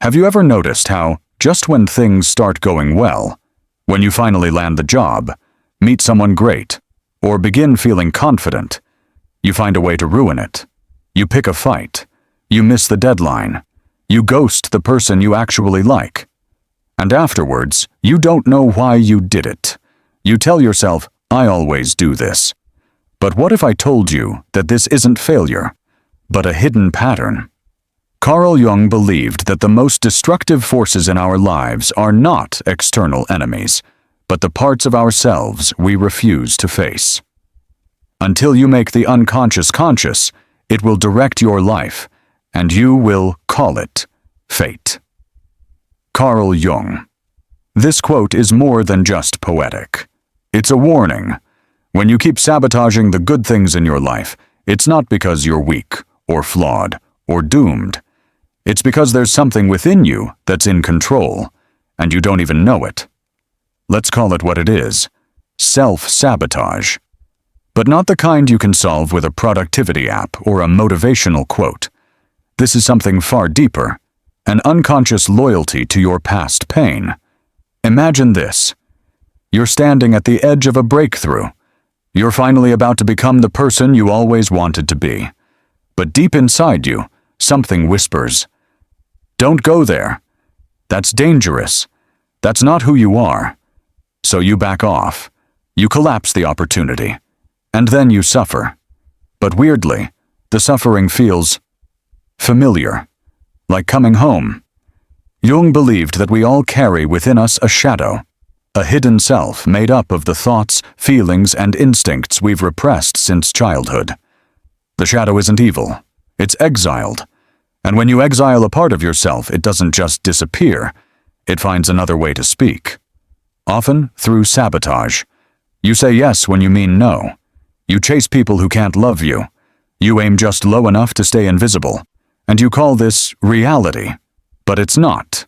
Have you ever noticed how, just when things start going well, when you finally land the job, meet someone great, or begin feeling confident, you find a way to ruin it? You pick a fight. You miss the deadline. You ghost the person you actually like. And afterwards, you don't know why you did it. You tell yourself, I always do this. But what if I told you that this isn't failure, but a hidden pattern? Carl Jung believed that the most destructive forces in our lives are not external enemies, but the parts of ourselves we refuse to face. Until you make the unconscious conscious, it will direct your life, and you will call it fate. Carl Jung. This quote is more than just poetic. It's a warning. When you keep sabotaging the good things in your life, it's not because you're weak, or flawed, or doomed. It's because there's something within you that's in control, and you don't even know it. Let's call it what it is: self-sabotage. But not the kind you can solve with a productivity app or a motivational quote. This is something far deeper, an unconscious loyalty to your past pain. Imagine this. You're standing at the edge of a breakthrough. You're finally about to become the person you always wanted to be. But deep inside you, something whispers, "Don't go there. That's dangerous. That's not who you are." So you back off. You collapse the opportunity. And then you suffer. But weirdly, the suffering feels familiar, like coming home. Jung believed that we all carry within us a shadow, a hidden self made up of the thoughts, feelings, and instincts we've repressed since childhood. The shadow isn't evil. It's exiled. And when you exile a part of yourself, it doesn't just disappear. It finds another way to speak. Often through sabotage. You say yes when you mean no. You chase people who can't love you. You aim just low enough to stay invisible. And you call this reality. But it's not.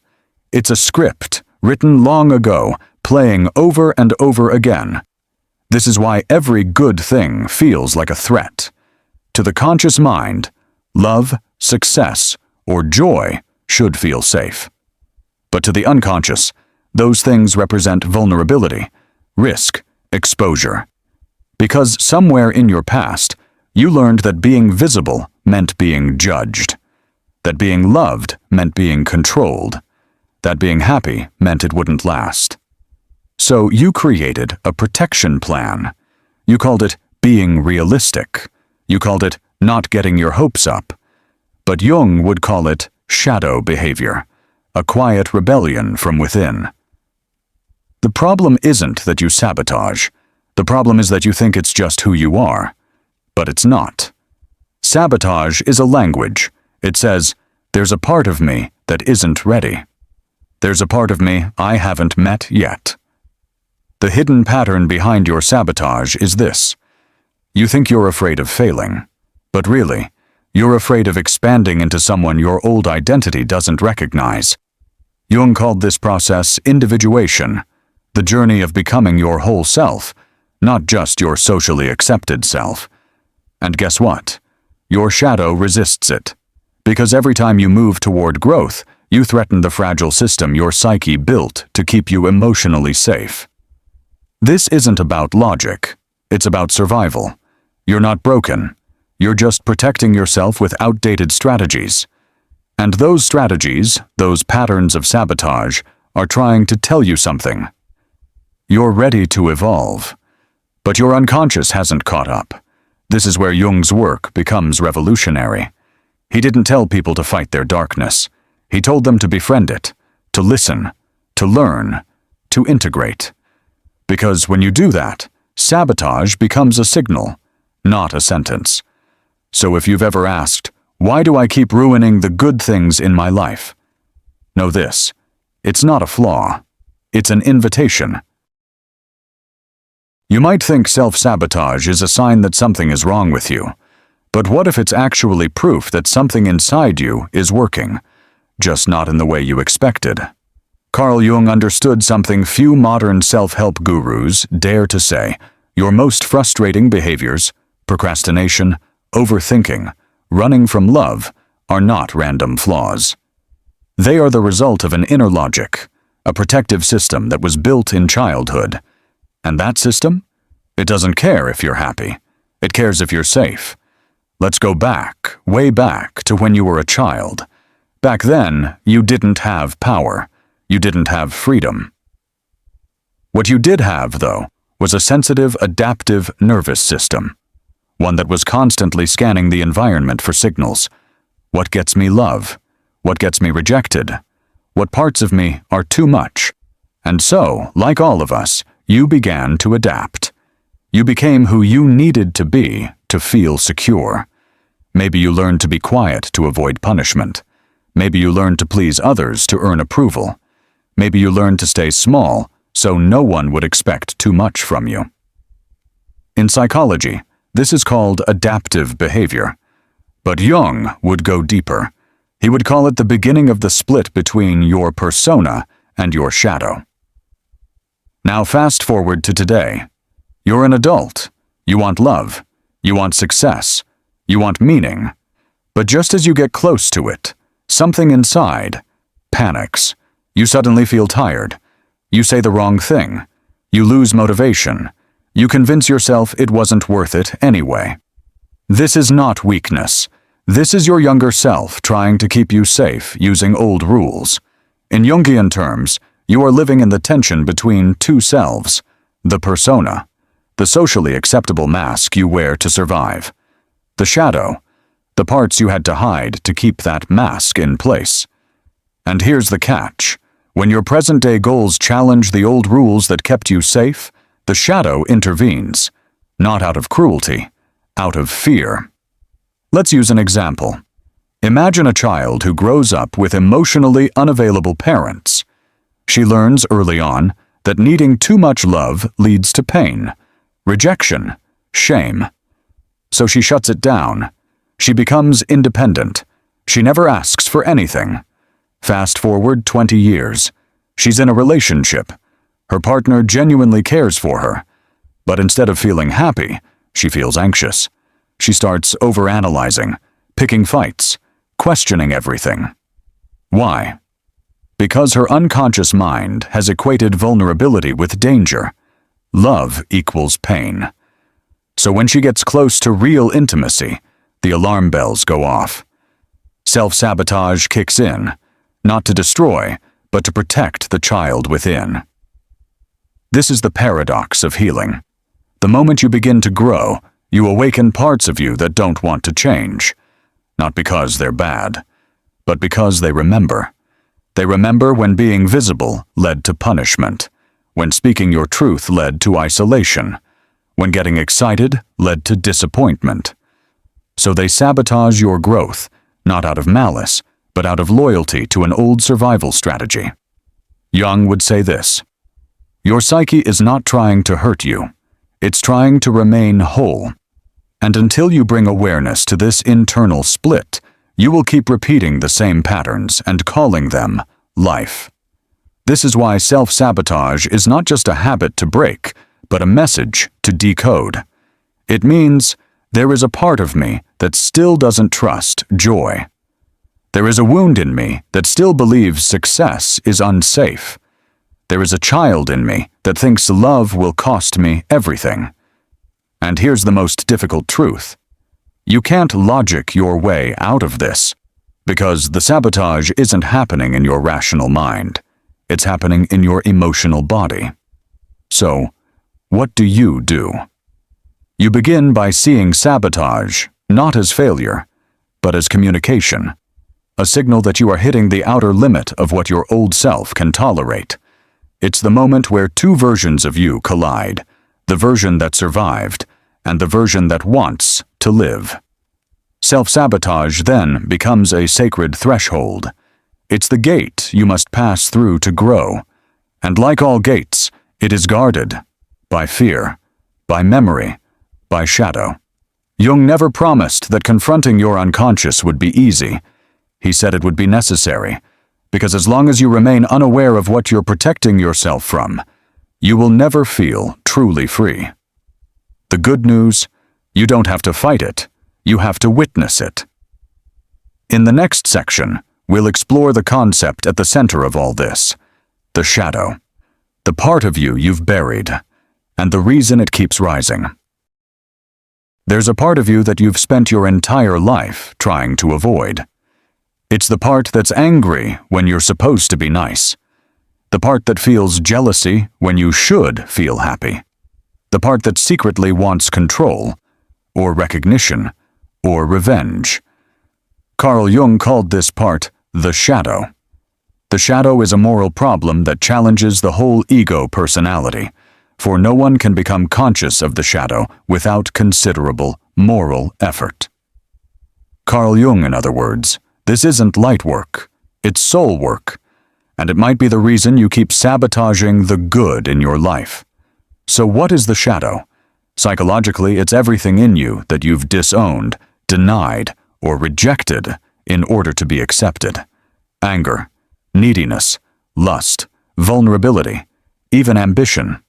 It's a script written long ago, playing over and over again. This is why every good thing feels like a threat. To the conscious mind, love, success, or joy should feel safe. But to the unconscious, those things represent vulnerability, risk, exposure. Because somewhere in your past, you learned that being visible meant being judged, that being loved meant being controlled, that being happy meant it wouldn't last. So you created a protection plan. You called it being realistic. You called it not getting your hopes up. But Jung would call it shadow behavior, a quiet rebellion from within. The problem isn't that you sabotage. The problem is that you think it's just who you are. But it's not. Sabotage is a language. It says, there's a part of me that isn't ready. There's a part of me I haven't met yet. The hidden pattern behind your sabotage is this. You think you're afraid of failing, but really, you're afraid of expanding into someone your old identity doesn't recognize. Jung called this process individuation, the journey of becoming your whole self, not just your socially accepted self. And guess what? Your shadow resists it. Because every time you move toward growth, you threaten the fragile system your psyche built to keep you emotionally safe. This isn't about logic. It's about survival. You're not broken. You're just protecting yourself with outdated strategies. And those strategies, those patterns of sabotage, are trying to tell you something. You're ready to evolve. But your unconscious hasn't caught up. This is where Jung's work becomes revolutionary. He didn't tell people to fight their darkness. He told them to befriend it, to listen, to learn, to integrate. Because when you do that, sabotage becomes a signal, not a sentence. So if you've ever asked, why do I keep ruining the good things in my life? Know this, it's not a flaw. It's an invitation. You might think self-sabotage is a sign that something is wrong with you. But what if it's actually proof that something inside you is working, just not in the way you expected? Carl Jung understood something few modern self-help gurus dare to say. Your most frustrating behaviors, procrastination, overthinking, running from love, are not random flaws. They are the result of an inner logic, a protective system that was built in childhood. And that system? It doesn't care if you're happy. It cares if you're safe. Let's go back, way back, to when you were a child. Back then, you didn't have power. You didn't have freedom. What you did have, though, was a sensitive, adaptive nervous system. One that was constantly scanning the environment for signals. What gets me love? What gets me rejected? What parts of me are too much? And so, like all of us, you began to adapt. You became who you needed to be to feel secure. Maybe you learned to be quiet to avoid punishment. Maybe you learned to please others to earn approval. Maybe you learned to stay small so no one would expect too much from you. In psychology, this is called adaptive behavior. But Jung would go deeper. He would call it the beginning of the split between your persona and your shadow. Now fast forward to today. You're an adult. You want love. You want success. You want meaning. But just as you get close to it, something inside panics. You suddenly feel tired. You say the wrong thing. You lose motivation. You convince yourself it wasn't worth it anyway. This is not weakness. This is your younger self trying to keep you safe using old rules. In Jungian terms, you are living in the tension between two selves, the persona, the socially acceptable mask you wear to survive, the shadow, the parts you had to hide to keep that mask in place. And here's the catch. When your present-day goals challenge the old rules that kept you safe, the shadow intervenes, not out of cruelty, out of fear. Let's use an example. Imagine a child who grows up with emotionally unavailable parents. She learns early on that needing too much love leads to pain, rejection, shame. So she shuts it down. She becomes independent. She never asks for anything. Fast forward 20 years. She's in a relationship. Her partner genuinely cares for her. But instead of feeling happy, she feels anxious. She starts overanalyzing, picking fights, questioning everything. Why? Because her unconscious mind has equated vulnerability with danger. Love equals pain. So when she gets close to real intimacy, the alarm bells go off. Self-sabotage kicks in, not to destroy, but to protect the child within. This is the paradox of healing. The moment you begin to grow, you awaken parts of you that don't want to change. Not because they're bad, but because they remember. They remember when being visible led to punishment, when speaking your truth led to isolation, when getting excited led to disappointment. So they sabotage your growth, not out of malice, but out of loyalty to an old survival strategy. Jung would say this: your psyche is not trying to hurt you. It's trying to remain whole. And until you bring awareness to this internal split, you will keep repeating the same patterns and calling them life. This is why self-sabotage is not just a habit to break, but a message to decode. It means there is a part of me that still doesn't trust joy. There is a wound in me that still believes success is unsafe. There is a child in me that thinks love will cost me everything. And here's the most difficult truth. You can't logic your way out of this, because the sabotage isn't happening in your rational mind. It's happening in your emotional body. So, what do? You begin by seeing sabotage not as failure, but as communication, a signal that you are hitting the outer limit of what your old self can tolerate. It's the moment where two versions of you collide, the version that survived and the version that wants to live. Self-sabotage then becomes a sacred threshold. It's the gate you must pass through to grow, and like all gates, it is guarded by fear, by memory, by shadow. Jung never promised that confronting your unconscious would be easy. He said it would be necessary, because as long as you remain unaware of what you're protecting yourself from, you will never feel truly free. The good news: you don't have to fight it, you have to witness it. In the next section, we'll explore the concept at the center of all this, the shadow, the part of you you've buried, and the reason it keeps rising. There's a part of you that you've spent your entire life trying to avoid. It's the part that's angry when you're supposed to be nice. The part that feels jealousy when you should feel happy. The part that secretly wants control, or recognition, or revenge. Carl Jung called this part the shadow. The shadow is a moral problem that challenges the whole ego personality, for no one can become conscious of the shadow without considerable moral effort. Carl Jung, in other words, this isn't light work, it's soul work, and it might be the reason you keep sabotaging the good in your life. So what is the shadow? Psychologically, it's everything in you that you've disowned, denied, or rejected in order to be accepted. Anger, neediness, lust, vulnerability, even ambition.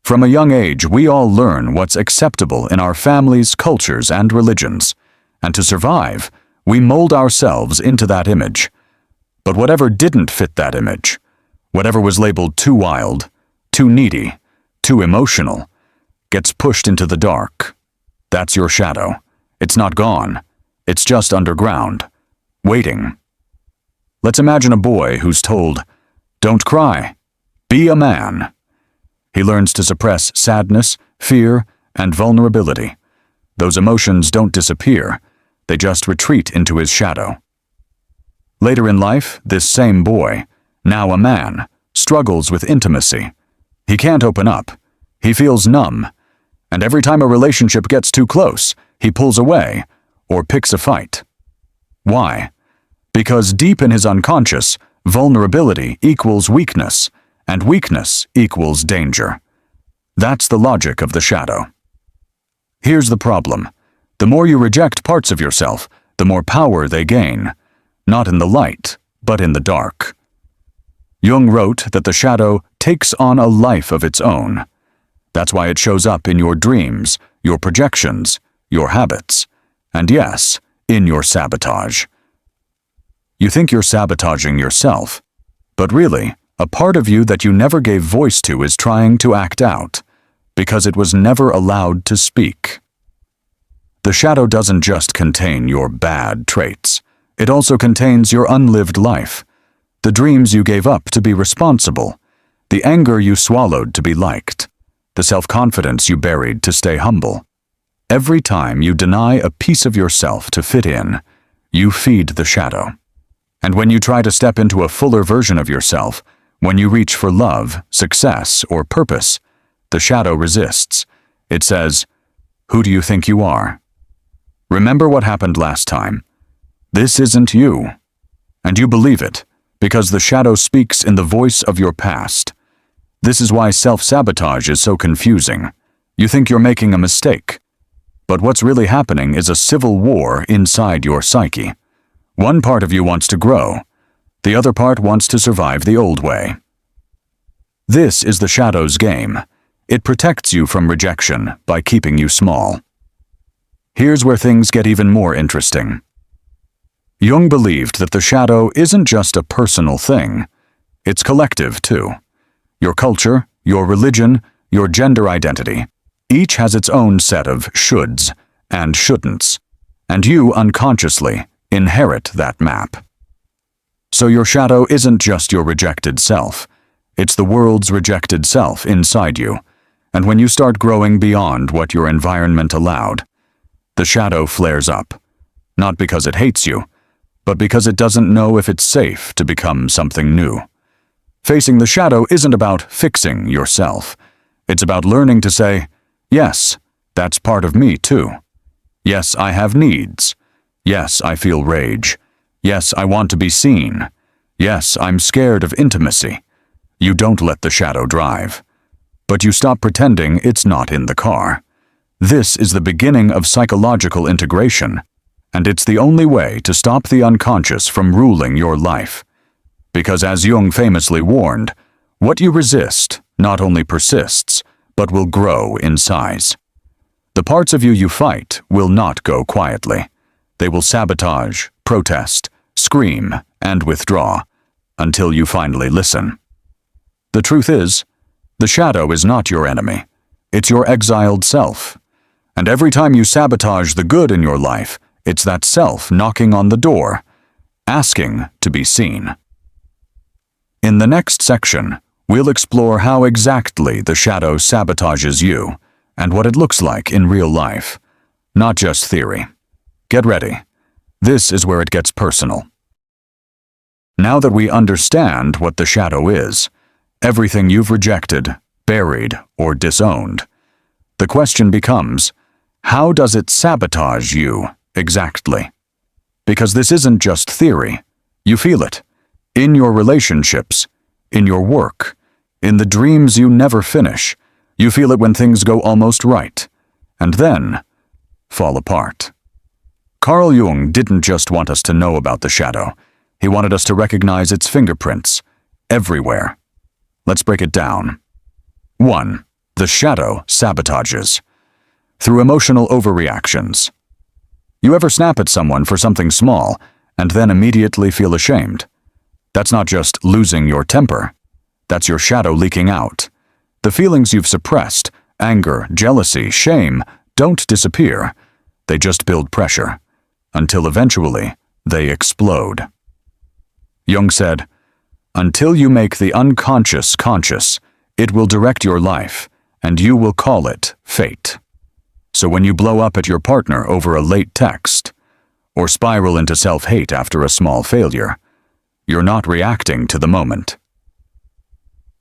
From a young age, we all learn what's acceptable in our families, cultures, and religions, and to survive, we mold ourselves into that image. But whatever didn't fit that image, whatever was labeled too wild, too needy, too emotional, gets pushed into the dark. That's your shadow. It's not gone. It's just underground, waiting. Let's imagine a boy who's told, "Don't cry. Be a man." He learns to suppress sadness, fear, and vulnerability. Those emotions don't disappear. They just retreat into his shadow. Later in life, this same boy, now a man, struggles with intimacy. He can't open up. He feels numb. And every time a relationship gets too close, he pulls away or picks a fight. Why? Because deep in his unconscious, vulnerability equals weakness, and weakness equals danger. That's the logic of the shadow. Here's the problem. The more you reject parts of yourself, the more power they gain, not in the light, but in the dark. Jung wrote that the shadow takes on a life of its own. That's why it shows up in your dreams, your projections, your habits, and yes, in your sabotage. You think you're sabotaging yourself, but really, a part of you that you never gave voice to is trying to act out, because it was never allowed to speak. The shadow doesn't just contain your bad traits. It also contains your unlived life, the dreams you gave up to be responsible, the anger you swallowed to be liked, the self-confidence you buried to stay humble. Every time you deny a piece of yourself to fit in, you feed the shadow. And when you try to step into a fuller version of yourself, when you reach for love, success, or purpose, the shadow resists. It says, "Who do you think you are? Remember what happened last time. This isn't you." And you believe it, because the shadow speaks in the voice of your past. This is why self-sabotage is so confusing. You think you're making a mistake. But what's really happening is a civil war inside your psyche. One part of you wants to grow. The other part wants to survive the old way. This is the shadow's game. It protects you from rejection by keeping you small. Here's where things get even more interesting. Jung believed that the shadow isn't just a personal thing. It's collective, too. Your culture, your religion, your gender identity, each has its own set of shoulds and shouldn'ts, and you unconsciously inherit that map. So your shadow isn't just your rejected self. It's the world's rejected self inside you, and when you start growing beyond what your environment allowed, the shadow flares up, not because it hates you, but because it doesn't know if it's safe to become something new. Facing the shadow isn't about fixing yourself. It's about learning to say, yes, that's part of me too. Yes, I have needs. Yes, I feel rage. Yes, I want to be seen. Yes, I'm scared of intimacy. You don't let the shadow drive. But you stop pretending it's not in the car. This is the beginning of psychological integration, and it's the only way to stop the unconscious from ruling your life. Because as Jung famously warned, what you resist not only persists, but will grow in size. The parts of you you fight will not go quietly. They will sabotage, protest, scream, and withdraw, until you finally listen. The truth is, the shadow is not your enemy. It's your exiled self. And every time you sabotage the good in your life, it's that self knocking on the door, asking to be seen. In the next section, we'll explore how exactly the shadow sabotages you and what it looks like in real life, not just theory. Get ready. This is where it gets personal. Now that we understand what the shadow is, everything you've rejected, buried, or disowned, the question becomes, how does it sabotage you exactly? Because this isn't just theory. You feel it. In your relationships, in your work, in the dreams you never finish. You feel it when things go almost right, and then fall apart. Carl Jung didn't just want us to know about the shadow. He wanted us to recognize its fingerprints, everywhere. Let's break it down. 1. The shadow sabotages. Through emotional overreactions. You ever snap at someone for something small, and then immediately feel ashamed? That's not just losing your temper. That's your shadow leaking out. The feelings you've suppressed, anger, jealousy, shame, don't disappear. They just build pressure, until eventually they explode. Jung said, "Until you make the unconscious conscious, it will direct your life, and you will call it fate." So when you blow up at your partner over a late text, or spiral into self-hate after a small failure, you're not reacting to the moment.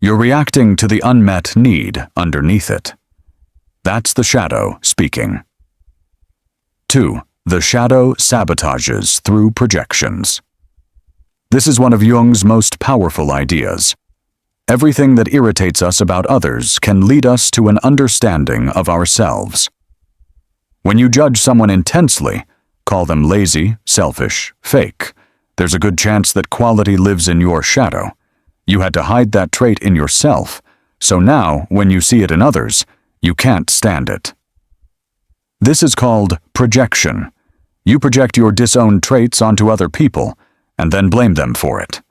You're reacting to the unmet need underneath it. That's the shadow speaking. 2. The shadow sabotages through projections. This is one of Jung's most powerful ideas. Everything that irritates us about others can lead us to an understanding of ourselves. When you judge someone intensely, call them lazy, selfish, fake, there's a good chance that quality lives in your shadow. You had to hide that trait in yourself, so now, when you see it in others, you can't stand it. This is called projection. You project your disowned traits onto other people, and then blame them for it.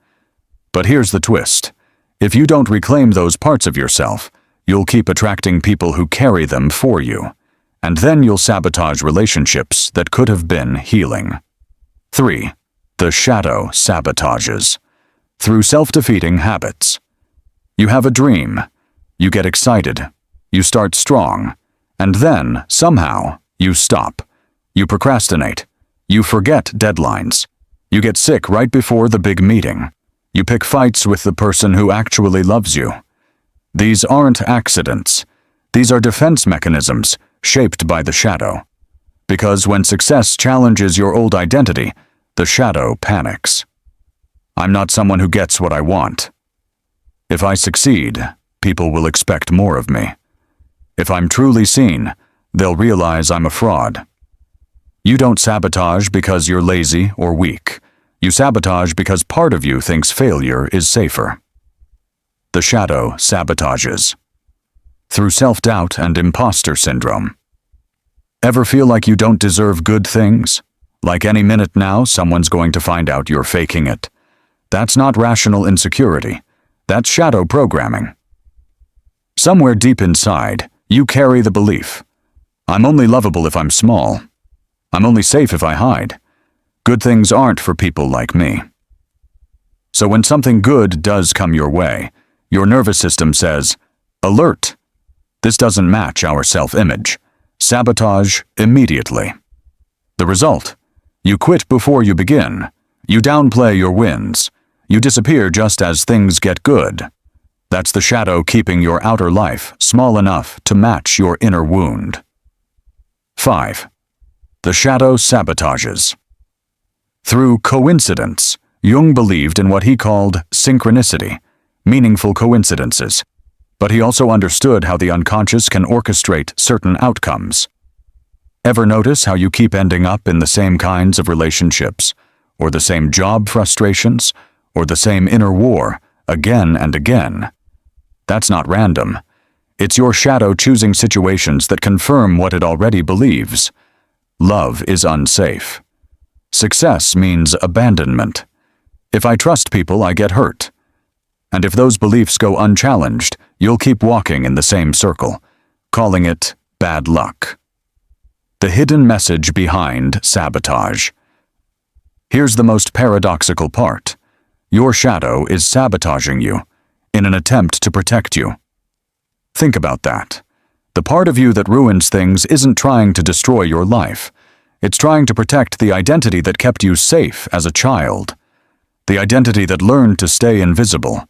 But here's the twist. If you don't reclaim those parts of yourself, you'll keep attracting people who carry them for you, and then you'll sabotage relationships that could have been healing. 3. The shadow sabotages. Through self-defeating habits. You have a dream. You get excited. You start strong. And then, somehow, you stop. You procrastinate. You forget deadlines. You get sick right before the big meeting. You pick fights with the person who actually loves you. These aren't accidents. These are defense mechanisms shaped by the shadow. Because when success challenges your old identity, the shadow panics. I'm not someone who gets what I want. If I succeed, people will expect more of me. If I'm truly seen, they'll realize I'm a fraud. You don't sabotage because you're lazy or weak. You sabotage because part of you thinks failure is safer. The shadow sabotages. Through self-doubt and imposter syndrome. Ever feel like you don't deserve good things? Like any minute now, someone's going to find out you're faking it. That's not rational insecurity. That's shadow programming. Somewhere deep inside, you carry the belief, I'm only lovable if I'm small. I'm only safe if I hide. Good things aren't for people like me. So when something good does come your way, your nervous system says, alert! This doesn't match our self-image. Sabotage immediately. The result? You quit before you begin. You downplay your wins. You disappear just as things get good. That's the shadow keeping your outer life small enough to match your inner wound. 5. The shadow sabotages. Through coincidence, Jung believed in what he called synchronicity, meaningful coincidences, but he also understood how the unconscious can orchestrate certain outcomes. Ever notice how you keep ending up in the same kinds of relationships, or the same job frustrations, or the same inner war, again and again? That's not random. It's your shadow choosing situations that confirm what it already believes. Love is unsafe. Success means abandonment. If I trust people, I get hurt. And if those beliefs go unchallenged, you'll keep walking in the same circle, calling it bad luck. The hidden message behind sabotage. Here's the most paradoxical part. Your shadow is sabotaging you in an attempt to protect you. Think about that. The part of you that ruins things isn't trying to destroy your life. It's trying to protect the identity that kept you safe as a child. The identity that learned to stay invisible.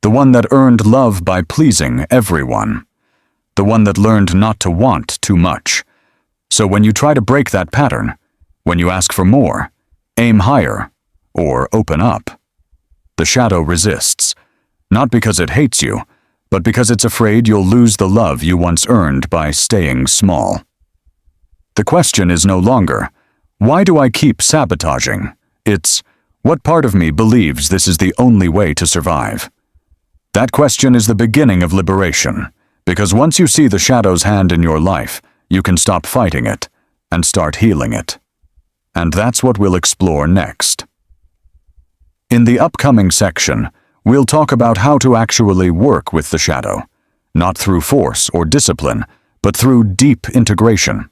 The one that earned love by pleasing everyone. The one that learned not to want too much. So when you try to break that pattern, when you ask for more, aim higher, or open up, the shadow resists, not because it hates you, but because it's afraid you'll lose the love you once earned by staying small. The question is no longer, why do I keep sabotaging? It's, what part of me believes this is the only way to survive? That question is the beginning of liberation, because once you see the shadow's hand in your life, you can stop fighting it and start healing it. And that's what we'll explore next. In the upcoming section, we'll talk about how to actually work with the shadow, not through force or discipline, but through deep integration.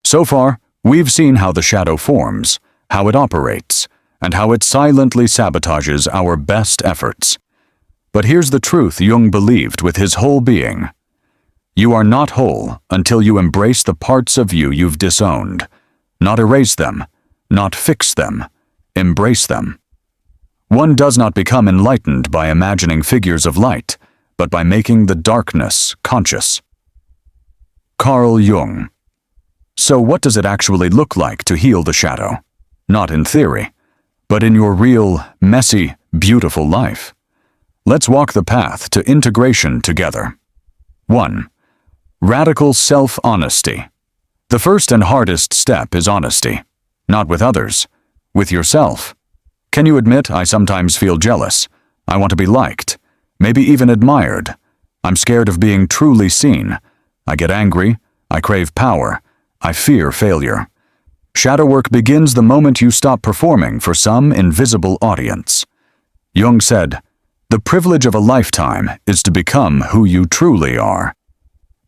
So far, we've seen how the shadow forms, how it operates, and how it silently sabotages our best efforts. But here's the truth Jung believed with his whole being. You are not whole until you embrace the parts of you you've disowned. Not erase them, not fix them, embrace them. One does not become enlightened by imagining figures of light, but by making the darkness conscious. Carl Jung. So what does it actually look like to heal the shadow? Not in theory, but in your real, messy, beautiful life. Let's walk the path to integration together. 1. Radical self-honesty. The first and hardest step is honesty. Not with others, with yourself. Can you admit, I sometimes feel jealous? I want to be liked, maybe even admired. I'm scared of being truly seen. I get angry. I crave power. I fear failure. Shadow work begins the moment you stop performing for some invisible audience. Jung said, "The privilege of a lifetime is to become who you truly are."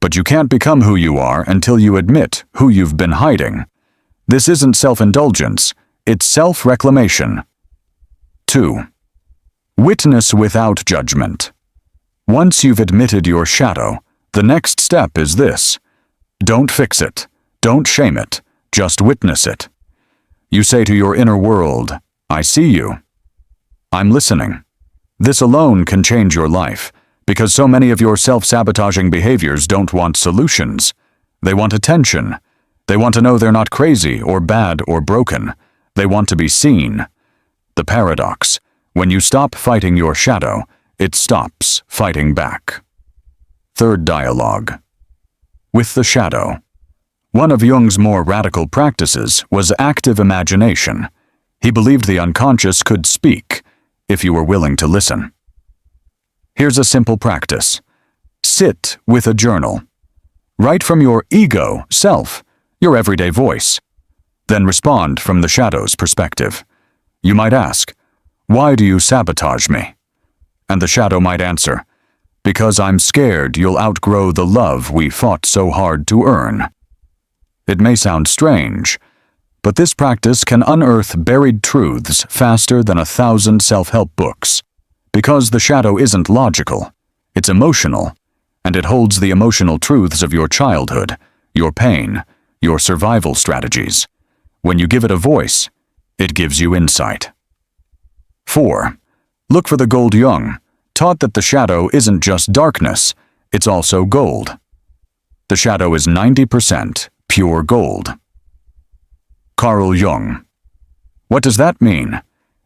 But you can't become who you are until you admit who you've been hiding. This isn't self-indulgence, it's self-reclamation. 2. Witness without judgment. Once you've admitted your shadow, the next step is this. Don't fix it, don't shame it, just witness it. You say to your inner world, I see you. I'm listening. This alone can change your life, because so many of your self-sabotaging behaviors don't want solutions. They want attention. They want to know they're not crazy or bad or broken. They want to be seen. The paradox: when you stop fighting your shadow, it stops fighting back. Third dialogue. With the shadow. One of Jung's more radical practices was active imagination. He believed the unconscious could speak, if you were willing to listen. Here's a simple practice. Sit with a journal. Write from your ego, self, your everyday voice. Then respond from the shadow's perspective. You might ask, why do you sabotage me? And the shadow might answer, because I'm scared you'll outgrow the love we fought so hard to earn. It may sound strange, but this practice can unearth buried truths faster than 1,000 self-help books. Because the shadow isn't logical, it's emotional, and it holds the emotional truths of your childhood, your pain, your survival strategies. When you give it a voice, it gives you insight. 4. Look for the gold. Jung taught that the shadow isn't just darkness, it's also gold. The shadow is 90% pure gold. Carl Jung. What does that mean?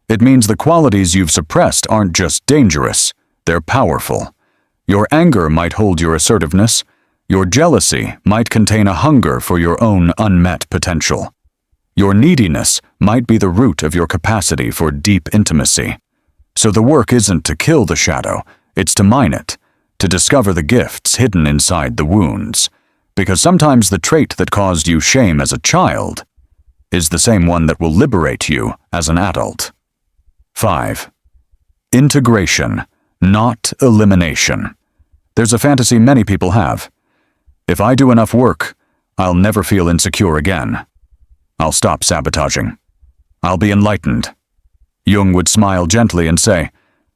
It means the qualities you've suppressed aren't just dangerous, they're powerful. Your anger might hold your assertiveness. Your jealousy might contain a hunger for your own unmet potential. Your neediness might be the root of your capacity for deep intimacy. So the work isn't to kill the shadow, it's to mine it, to discover the gifts hidden inside the wounds. Because sometimes the trait that caused you shame as a child is the same one that will liberate you as an adult. 5. Integration, not elimination. There's a fantasy many people have. If I do enough work, I'll never feel insecure again. I'll stop sabotaging. I'll be enlightened. Jung would smile gently and say,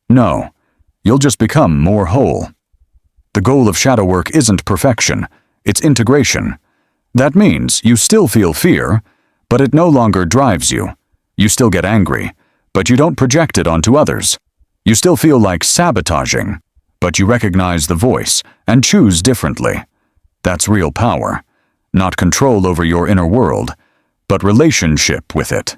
"No, you'll just become more whole." The goal of shadow work isn't perfection, it's integration. That means you still feel fear, but it no longer drives you. You still get angry, but you don't project it onto others. You still feel like sabotaging, but you recognize the voice and choose differently. That's real power. Not control over your inner world, but relationship with it.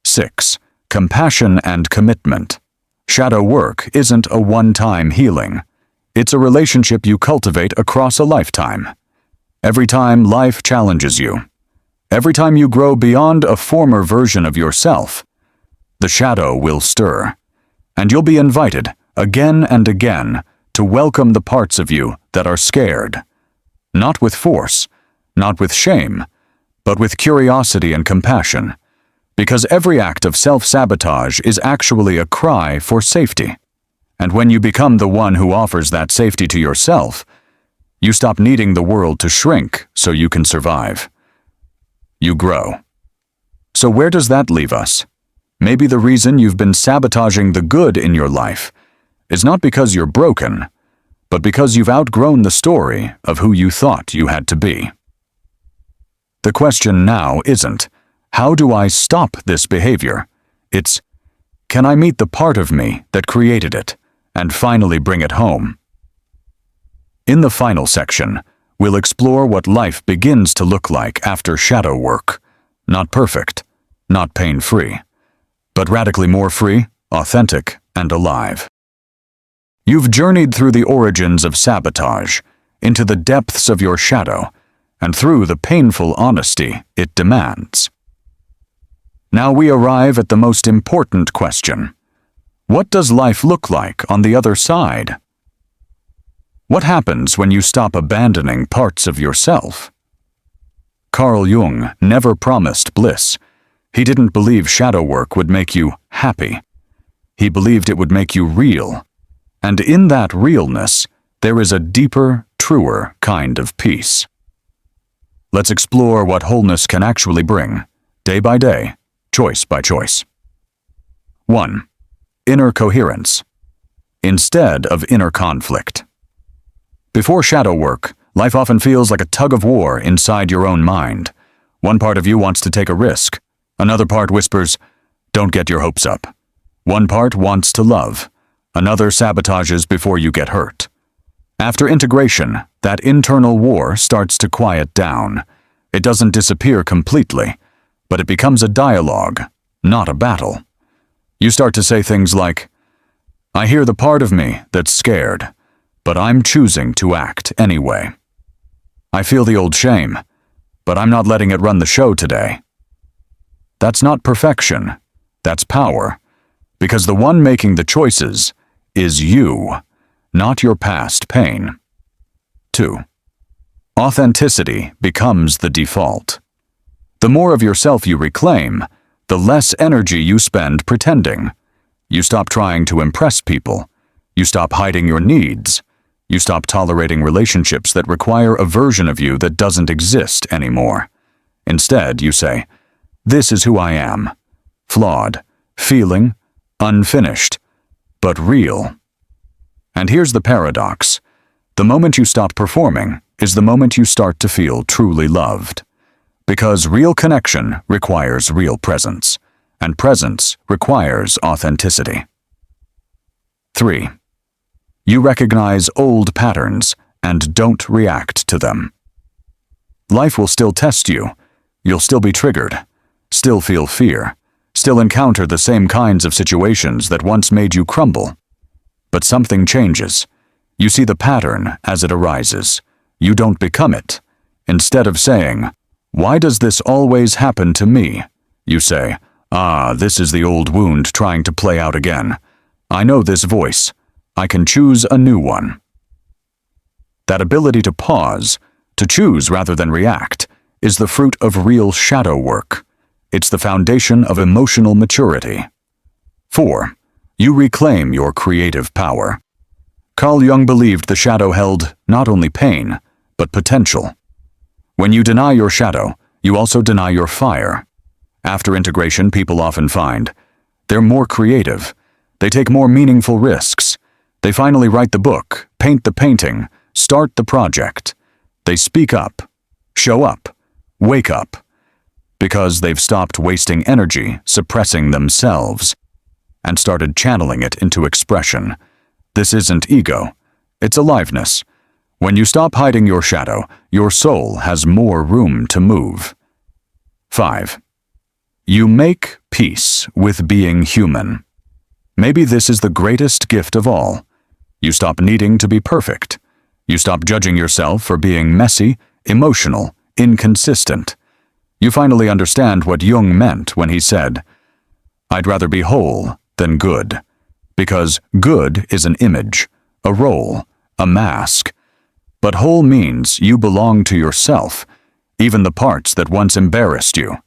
6. Compassion and commitment. Shadow work isn't a one-time healing. It's a relationship you cultivate across a lifetime. Every time life challenges you, every time you grow beyond a former version of yourself, the shadow will stir, and you'll be invited again and again to welcome the parts of you that are scared. Not with force, not with shame, but with curiosity and compassion, because every act of self-sabotage is actually a cry for safety. And when you become the one who offers that safety to yourself, you stop needing the world to shrink so you can survive. You grow. So where does that leave us? Maybe the reason you've been sabotaging the good in your life is not because you're broken, but because you've outgrown the story of who you thought you had to be. The question now isn't, how do I stop this behavior? It's, can I meet the part of me that created it and finally bring it home? In the final section, we'll explore what life begins to look like after shadow work. Not perfect, not pain-free, but radically more free, authentic, and alive. You've journeyed through the origins of sabotage, into the depths of your shadow, and through the painful honesty it demands. Now we arrive at the most important question. What does life look like on the other side? What happens when you stop abandoning parts of yourself? Carl Jung never promised bliss. He didn't believe shadow work would make you happy. He believed it would make you real. And in that realness, there is a deeper, truer kind of peace. Let's explore what wholeness can actually bring, day by day, choice by choice. 1. Inner coherence, instead of inner conflict. Before shadow work, life often feels like a tug-of-war inside your own mind. One part of you wants to take a risk. Another part whispers, "Don't get your hopes up." One part wants to love. Another sabotages before you get hurt. After integration, that internal war starts to quiet down. It doesn't disappear completely, but it becomes a dialogue, not a battle. You start to say things like, "I hear the part of me that's scared, but I'm choosing to act anyway. I feel the old shame, but I'm not letting it run the show today." That's not perfection, that's power, because the one making the choices is you, not your past pain. 2. Authenticity becomes the default. The more of yourself you reclaim, the less energy you spend pretending. You stop trying to impress people. You stop hiding your needs. You stop tolerating relationships that require a version of you that doesn't exist anymore. Instead, you say, "This is who I am. Flawed, feeling, unfinished, but real." And here's the paradox. The moment you stop performing is the moment you start to feel truly loved. Because real connection requires real presence, and presence requires authenticity. 3. You recognize old patterns and don't react to them. Life will still test you. You'll still be triggered, still feel fear, still encounter the same kinds of situations that once made you crumble. But something changes. You see the pattern as it arises. You don't become it. Instead of saying, "Why does this always happen to me?" you say, "This is the old wound trying to play out again. I know this voice. I can choose a new one." That ability to pause, to choose rather than react, is the fruit of real shadow work. It's the foundation of emotional maturity. 4. you reclaim your creative power. Carl Jung believed the shadow held not only pain, but potential. When you deny your shadow, you also deny your fire. After integration, people often find they're more creative. They take more meaningful risks. They finally write the book, paint the painting, start the project. They speak up, show up, wake up, because they've stopped wasting energy suppressing themselves and started channeling it into expression. This isn't ego, it's aliveness. When you stop hiding your shadow, your soul has more room to move. 5. You make peace with being human. Maybe this is the greatest gift of all. You stop needing to be perfect. You stop judging yourself for being messy, emotional, inconsistent. You finally understand what Jung meant when he said, "I'd rather be whole than good." Because good is an image, a role, a mask. But whole means you belong to yourself, even the parts that once embarrassed you.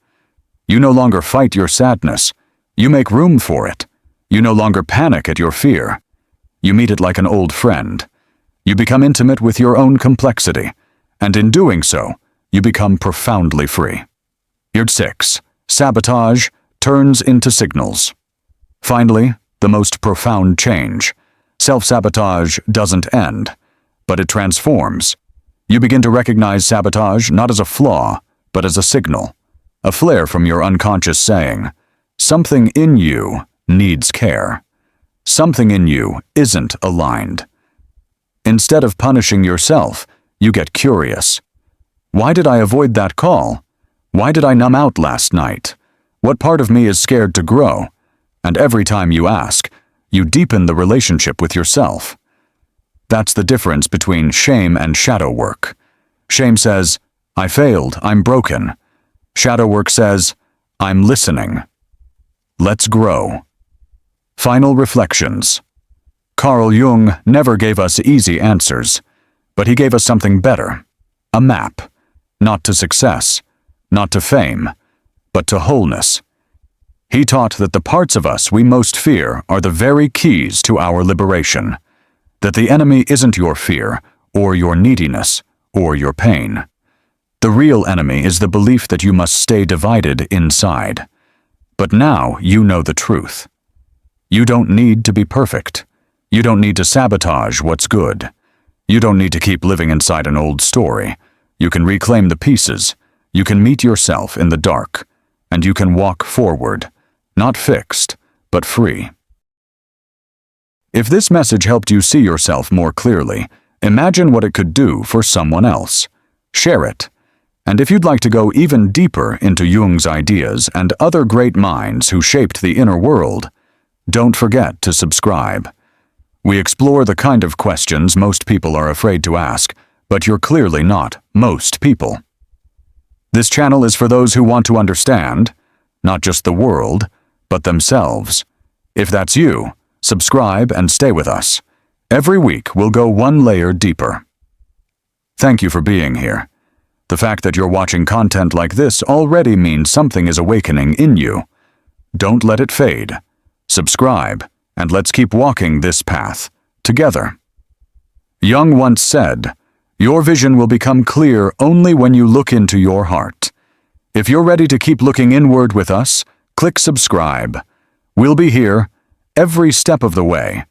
You no longer fight your sadness. You make room for it. You no longer panic at your fear. You meet it like an old friend. You become intimate with your own complexity, and in doing so, you become profoundly free. 6. Sabotage turns into signals. Finally, the most profound change. Self-sabotage doesn't end, but it transforms. You begin to recognize sabotage not as a flaw, but as a signal, a flare from your unconscious saying, something in you needs care. Something in you isn't aligned. Instead of punishing yourself, you get curious. Why did I avoid that call? Why did I numb out last night? What part of me is scared to grow? And every time you ask, you deepen the relationship with yourself. That's the difference between shame and shadow work. Shame says, I failed, I'm broken. Shadow work says, I'm listening. Let's grow. Final reflections. Carl Jung never gave us easy answers, but he gave us something better. A map. Not to success, not to fame, but to wholeness. He taught that the parts of us we most fear are the very keys to our liberation. That the enemy isn't your fear, or your neediness, or your pain. The real enemy is the belief that you must stay divided inside. But now you know the truth. You don't need to be perfect. You don't need to sabotage what's good. You don't need to keep living inside an old story. You can reclaim the pieces. You can meet yourself in the dark. And you can walk forward, not fixed, but free. If this message helped you see yourself more clearly, imagine what it could do for someone else. Share it. And if you'd like to go even deeper into Jung's ideas and other great minds who shaped the inner world, don't forget to subscribe. We explore the kind of questions most people are afraid to ask, but you're clearly not most people. This channel is for those who want to understand, not just the world, but themselves. If that's you, subscribe and stay with us. Every week we'll go one layer deeper. Thank you for being here. The fact that you're watching content like this already means something is awakening in you. Don't let it fade. Subscribe, and let's keep walking this path together. Jung once said, "Your vision will become clear only when you look into your heart." If you're ready to keep looking inward with us, click subscribe. We'll be here every step of the way.